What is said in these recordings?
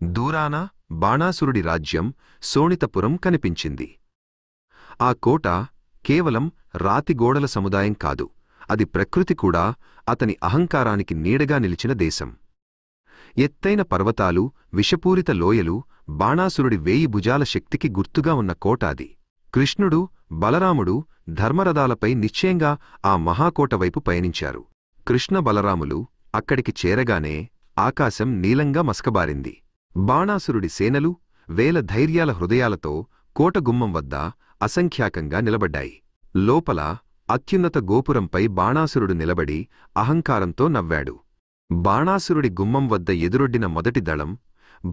దూరాన బాణాసురుడి రాజ్యం శోణితపురం కనిపించింది. ఆ కోట కేవలం రాతిగోడల సముదాయం కాదు, అది ప్రకృతి కూడా అతని అహంకారానికి నీడగా నిలిచిన దేశం. ఎత్తైన పర్వతాలు, విషపూరిత లోయలు, బాణాసురుడి 1000 భుజాల శక్తికి గుర్తుగా ఉన్న కోట అది. కృష్ణుడు, బలరాముడు ధర్మరథాలపై నిశ్చయంగా ఆ మహాకోట వైపు పయనించారు. కృష్ణ బలరాములు అక్కడికి చేరగానే ఆకాశం నీలంగా మసకబారింది. బాణాసురుడి సేనలు వేల ధైర్యాల హృదయాలతో కోట గుమ్మం వద్ద అసంఖ్యాకంగా నిలబడ్డాయి. లోపల అత్యున్నత గోపురంపై బాణాసురుడు నిలబడి అహంకారంతో నవ్వాడు. బాణాసురుడి గుమ్మం వద్ద ఎదురొడ్డిన మొదటి దళం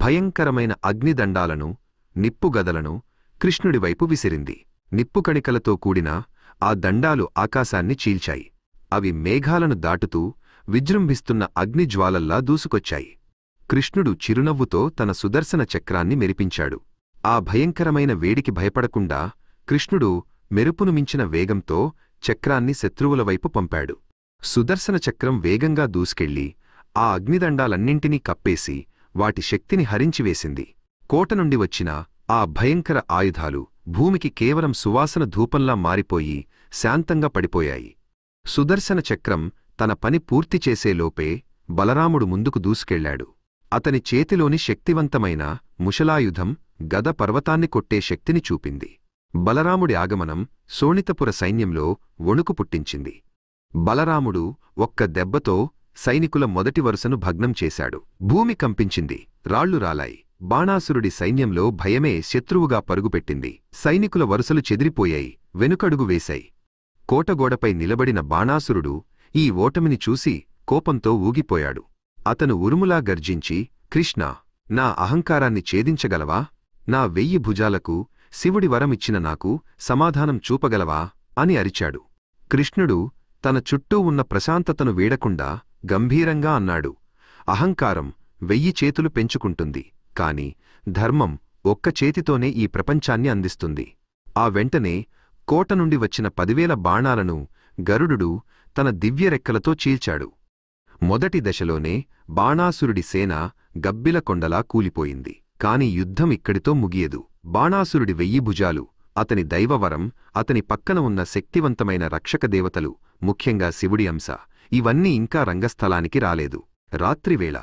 భయంకరమైన అగ్నిదండాలను, నిప్పుగదలను కృష్ణుడివైపు విసిరింది. నిప్పుకణికలతో కూడిన ఆ దండాలు ఆకాశాన్ని చీల్చాయి. అవి మేఘాలను దాటుతూ విజృంభిస్తున్న అగ్నిజ్వాలల్లా దూసుకొచ్చాయి. కృష్ణుడు చిరునవ్వుతో తన సుదర్శన చక్రాన్ని మెరిపించాడు. ఆ భయంకరమైన వేడికి భయపడకుండా కృష్ణుడు మెరుపును మించిన వేగంతో చక్రాన్ని శత్రువుల వైపు పంపాడు. సుదర్శన చక్రం వేగంగా దూసుకెళ్లి ఆ అగ్నిదండాలన్నింటినీ కప్పేసి వాటి శక్తిని హరించివేసింది. కోట నుండి వచ్చిన ఆ భయంకర ఆయుధాలు భూమికి కేవలం సువాసన ధూపంలా మారిపోయి శాంతంగా పడిపోయాయి. సుదర్శన చక్రం తన పని పూర్తి చేసేలోపే బలరాముడు ముందుకు దూసుకెళ్లాడు. అతని చేతిలోని శక్తివంతమైన ముషలాయుధం గద పర్వతాన్ని కొట్టే శక్తిని చూపింది. బలరాముడి ఆగమనం శోణితపుర సైన్యంలో వణుకు పుట్టించింది. బలరాముడు ఒక్క దెబ్బతో సైనికుల మొదటి వరుసను భగ్నం చేశాడు. భూమి కంపించింది, రాళ్లు రాలాయి. బాణాసురుడి సైన్యంలో భయమే శత్రువుగా పరుగుపెట్టింది. సైనికుల వరుసలు చెదిరిపోయాయి, వెనుకడుగు వేశాయి. కోటగోడపై నిలబడిన బాణాసురుడు ఈ ఓటమిని చూసి కోపంతో ఊగిపోయాడు. అతను ఉరుములా గర్జించి, కృష్ణా, నా అహంకారాన్ని ఛేదించగలవా? నా 1000 భుజాలకు శివుడి వరమిచ్చిన నాకు సమాధానం చూపగలవా అని అరిచాడు. కృష్ణుడు తన చుట్టూ ఉన్న ప్రశాంతతను వీడకుండా గంభీరంగా అన్నాడు, అహంకారం 1000 చేతులు పెంచుకుంటుంది, కాని ధర్మం ఒక్క చేతితోనే ఈ ప్రపంచాన్ని అందిస్తుంది. ఆ వెంటనే కోట నుండి వచ్చిన 10,000 బాణాలను గరుడు తన దివ్యరెక్కలతో చీల్చాడు. మొదటి దశలోనే బాణాసురుడి సేన గబ్బిల కొండలా కూలిపోయింది. కాని యుద్ధం ఇక్కడితో ముగియదు. బాణాసురుడి 1000 భుజాలు, అతని దైవవరం, అతని పక్కన ఉన్న శక్తివంతమైన రక్షక దేవతలు, ముఖ్యంగా శివుడి అంశ, ఇవన్నీ ఇంకా రంగస్థలానికి రాలేదు. రాత్రివేళ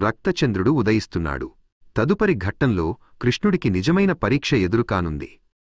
రక్తచంద్రుడు ఉదయిస్తున్నాడు. తదుపరి ఘట్టంలో కృష్ణుడికి నిజమైన పరీక్ష ఎదురుకానుంది.